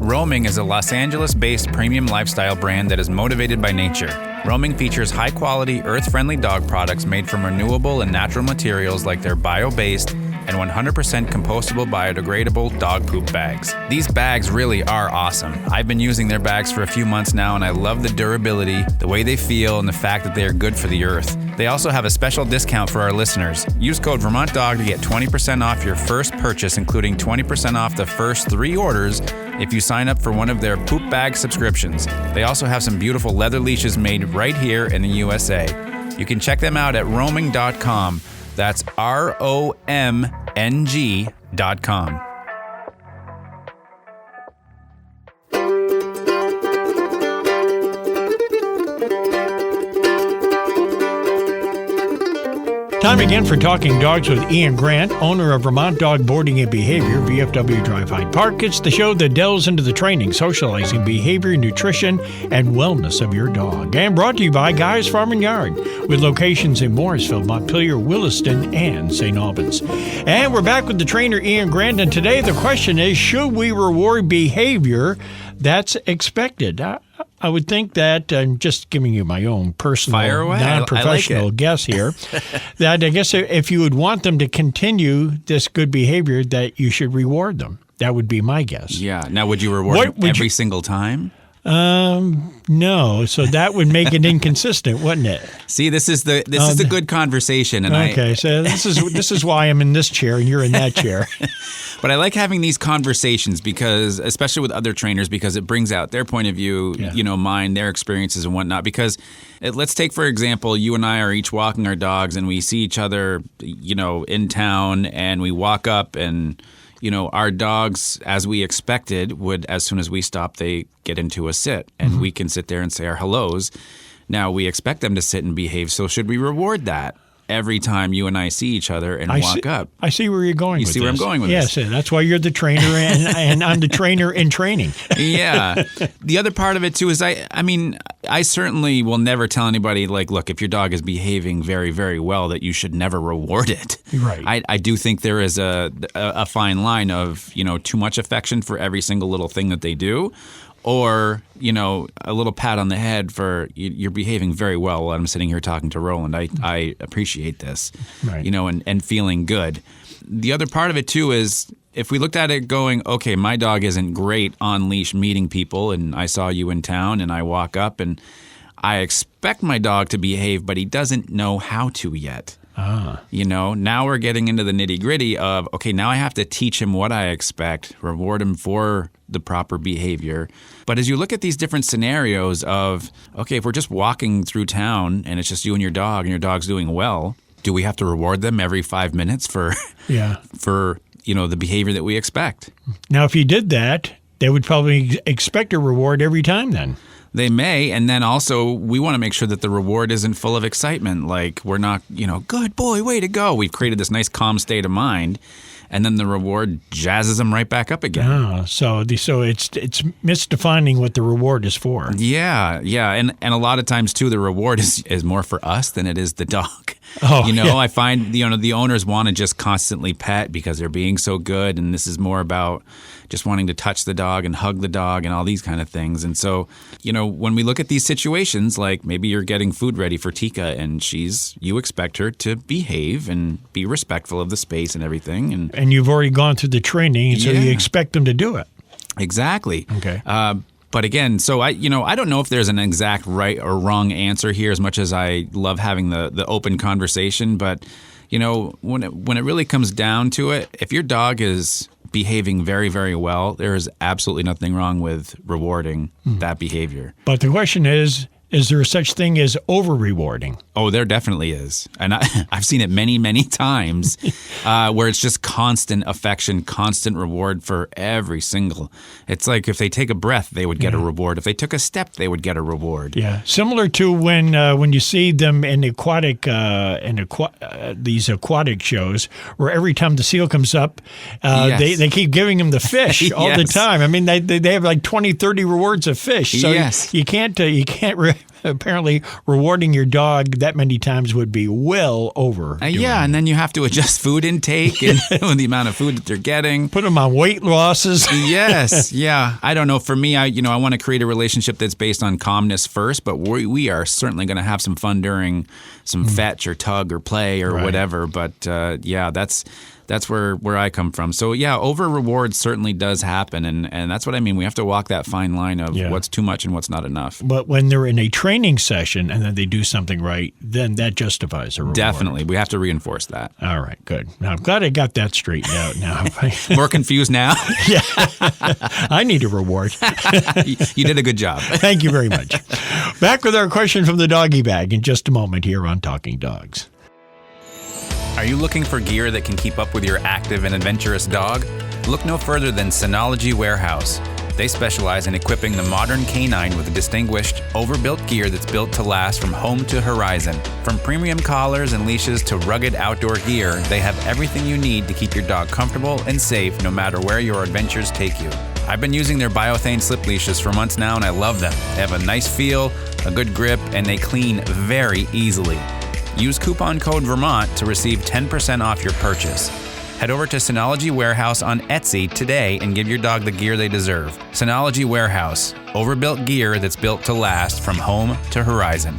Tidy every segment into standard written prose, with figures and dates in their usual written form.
Roaming is a Los Angeles-based premium lifestyle brand that is motivated by nature. Roaming features high-quality, earth-friendly dog products made from renewable and natural materials like their bio-based and 100% compostable biodegradable dog poop bags. These bags really are awesome. I've been using their bags for a few months now, and I love the durability, the way they feel, and the fact that they are good for the earth. They also have a special discount for our listeners. Use code VermontDog to get 20% off your first purchase, including 20% off the first 3 orders if you sign up for one of their poop bag subscriptions. They also have some beautiful leather leashes made right here in the USA. You can check them out at roaming.com. That's ROMNG.com. Time again for Talking Dogs with Ian Grant, owner of Vermont Dog Boarding and Behavior, VFW Drive Hyde Park. It's the show that delves into the training, socializing, behavior, nutrition, and wellness of your dog. And brought to you by Guy's Farm and Yard, with locations in Morrisville, Montpelier, Williston, and St. Albans. And we're back with the trainer, Ian Grant, and today the question is, should we reward behavior that's expected? I would think that, I'm just giving you my own personal, non-professional guess here, that I guess if you would want them to continue this good behavior, that you should reward them. That would be my guess. Yeah. Now, would you reward them every single time? No. So that would make it inconsistent, wouldn't it? See, this is the good conversation, and so this is why I'm in this chair and you're in that chair. But I like having these conversations because, especially with other trainers, because it brings out their point of view, mine, their experiences and whatnot. Because let's take, for example, you and I are each walking our dogs and we see each other, in town, and we walk up and, our dogs, as we expected, would, as soon as we stop, they get into a sit and we can sit there and say our hellos. Now, we expect them to sit and behave. So should we reward that? Every time you and I see each other and walk up. I see where you're going with this. You see where I'm going with this? Yes, that's why you're the trainer and I'm the trainer in training. Yeah. The other part of it, too, is I certainly will never tell anybody, look, if your dog is behaving very, very well, that you should never reward it. Right. I do think there is a fine line of, too much affection for every single little thing that they do. Or, a little pat on the head for you're behaving very well while I'm sitting here talking to Roland. I appreciate this, right. And feeling good. The other part of it, too, is if we looked at it going, okay, my dog isn't great on leash meeting people, and I saw you in town and I walk up and I expect my dog to behave, but he doesn't know how to yet. Now we're getting into the nitty-gritty of, okay, now I have to teach him what I expect, reward him for the proper behavior. But as you look at these different scenarios of, okay, if we're just walking through town and it's just you and your dog's doing well, do we have to reward them every 5 minutes for the behavior that we expect? Now, if you did that, they would probably expect a reward every time then. They may, and then also we want to make sure that the reward isn't full of excitement. Like we're not, good boy, way to go. We've created this nice calm state of mind, and then the reward jazzes them right back up again. Oh, so it's misdefining what the reward is for. Yeah, and a lot of times too, the reward is more for us than it is the dog. Oh, I find the owners want to just constantly pet because they're being so good, and this is more about just wanting to touch the dog and hug the dog and all these kind of things. And so, when we look at these situations, like maybe you're getting food ready for Tika and you expect her to behave and be respectful of the space and everything. And you've already gone through the training, so you expect them to do it. Exactly. Okay. But again, so I don't know if there's an exact right or wrong answer here, as much as I love having the open conversation. But, when it really comes down to it, if your dog is behaving very, very well, there is absolutely nothing wrong with rewarding that behavior. But the question is there such thing as over-rewarding? Oh, there definitely is. And I've seen it many, many times where it's just constant affection, constant reward for every single. It's like if they take a breath, they would get a reward. If they took a step, they would get a reward. Yeah, similar to when you see them in aquatic these aquatic shows where every time the seal comes up, they keep giving them the fish all the time. I mean, they have like 20, 30 rewards of fish. So you can't apparently rewarding your dog that many times would be well over. Yeah, and then you have to adjust food intake and the amount of food that they're getting. Put them on weight losses. Yes, yeah. I don't know. For me, I want to create a relationship that's based on calmness first, but we are certainly going to have some fun during some fetch or tug or play or whatever. But that's where I come from. So yeah, over reward certainly does happen, and that's what I mean. We have to walk that fine line of what's too much and what's not enough. But when they're in a training session and then they do something right, then that justifies a reward. Definitely, we have to reinforce that. All right, good. Now I'm glad I got that straightened out. Now more confused now. Yeah, I need a reward. You did a good job. Thank you very much. Back with our question from the doggy bag in just a moment here on Talking Dogs. Are you looking for gear that can keep up with your active and adventurous dog? Look no further than Synology Warehouse. They specialize in equipping the modern canine with distinguished, overbuilt gear that's built to last from home to horizon. From premium collars and leashes to rugged outdoor gear, they have everything you need to keep your dog comfortable and safe no matter where your adventures take you. I've been using their Biothane slip leashes for months now and I love them. They have a nice feel, a good grip, and they clean very easily. Use coupon code Vermont to receive 10% off your purchase. Head over to Synology Warehouse on Etsy today and give your dog the gear they deserve. Synology Warehouse, overbuilt gear that's built to last from home to horizon.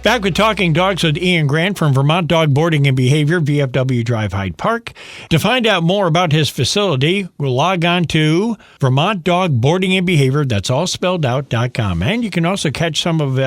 Back with Talking Dogs with Ian Grant from Vermont Dog Boarding and Behavior, VFW Drive Hyde Park. To find out more about his facility, we'll log on to Vermont Dog Boarding and Behavior, that's all spelled out.com. And you can also catch some of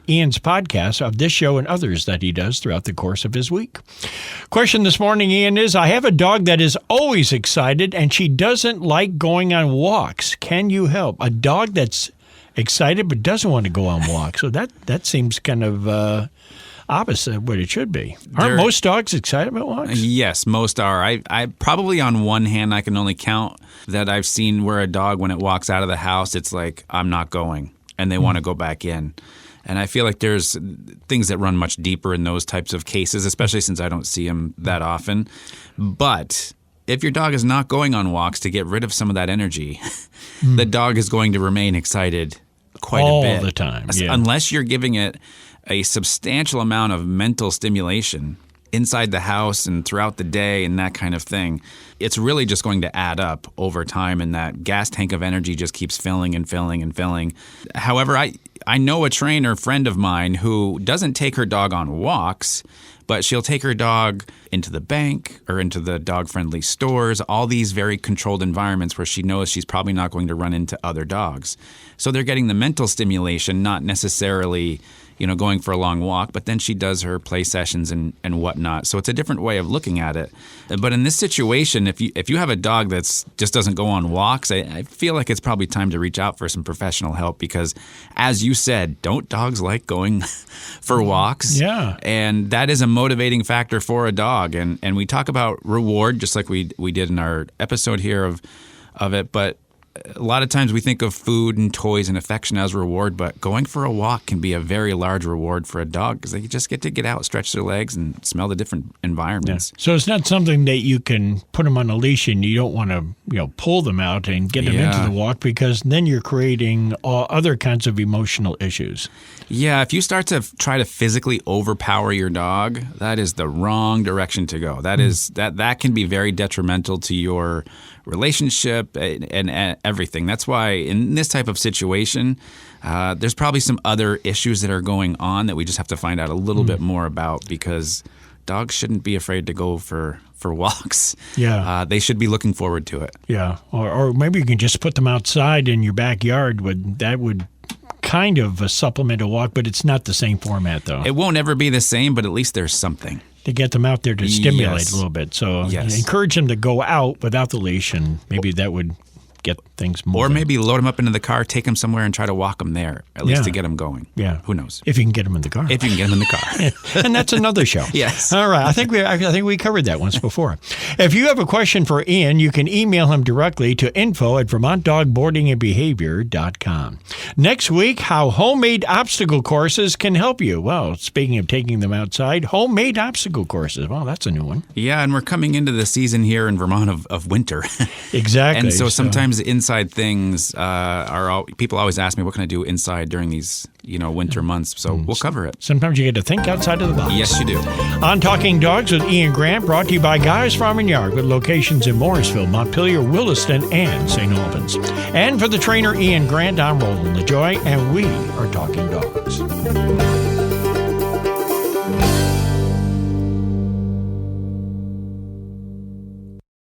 Ian's podcasts of this show and others that he does throughout the course of his week. Question this morning, Ian, is I have a dog that is always excited and she doesn't like going on walks. Can you help? A dog that's excited but doesn't want to go on walks. So that seems kind of opposite of what it should be. Aren't most dogs excited about walks? Yes, most are. I probably on one hand I can only count that I've seen where a dog when it walks out of the house it's like I'm not going and they want to go back in. And I feel like there's things that run much deeper in those types of cases, especially since I don't see them that often. But if your dog is not going on walks to get rid of some of that energy, the dog is going to remain excited quite a bit. All the time, yeah. Unless you're giving it a substantial amount of mental stimulation inside the house and throughout the day and that kind of thing. It's really just going to add up over time, and that gas tank of energy just keeps filling and filling and filling. However, I know a trainer friend of mine who doesn't take her dog on walks, but she'll take her dog into the bank or into the dog-friendly stores, all these very controlled environments where she knows she's probably not going to run into other dogs. So they're getting the mental stimulation, not necessarily going for a long walk, but then she does her play sessions and whatnot. So it's a different way of looking at it. But in this situation, if you have a dog that's just doesn't go on walks, I feel like it's probably time to reach out for some professional help because, as you said, don't dogs like going for walks? Yeah. And that is a motivating factor for a dog. And we talk about reward, just like we did in our episode here of it, but a lot of times we think of food and toys and affection as reward, but going for a walk can be a very large reward for a dog because they just get to get out, stretch their legs, and smell the different environments. Yeah. So it's not something that you can put them on a leash and you don't want to pull them out and get them into the walk because then you're creating other kinds of emotional issues. Yeah, if you start to try to physically overpower your dog, that is the wrong direction to go. That can be very detrimental to your relationship and everything. That's why in this type of situation, there's probably some other issues that are going on that we just have to find out a little bit more about because dogs shouldn't be afraid to go for walks. Yeah. They should be looking forward to it. Yeah. Or maybe you can just put them outside in your backyard. That would kind of supplement a walk, but it's not the same format, though. It won't ever be the same, but at least there's something. To get them out there to stimulate a little bit. So encourage them to go out without the leash, and maybe that would get things moving. Or maybe load them up into the car, take them somewhere, and try to walk them there, at least to get them going. Yeah. Who knows? If you can get them in the car. If you can get them in the car. And that's another show. Yes. All right. I think we covered that once before. If you have a question for Ian, you can email him directly to info@vermontdogboardingandbehavior.com. Next week, how homemade obstacle courses can help you. Well, speaking of taking them outside, homemade obstacle courses. Well, that's a new one. Yeah, and we're coming into the season here in Vermont of winter. Exactly. And so sometimes sometimes the inside things people always ask me, what can I do inside during these, winter months? So we'll cover it. Sometimes you get to think outside of the box. Yes, you do. On Talking Dogs with Ian Grant, brought to you by Guy's Farm and Yard, with locations in Morrisville, Montpelier, Williston, and St. Albans. And for the trainer Ian Grant, I'm Roland LaJoy, and we are Talking Dogs.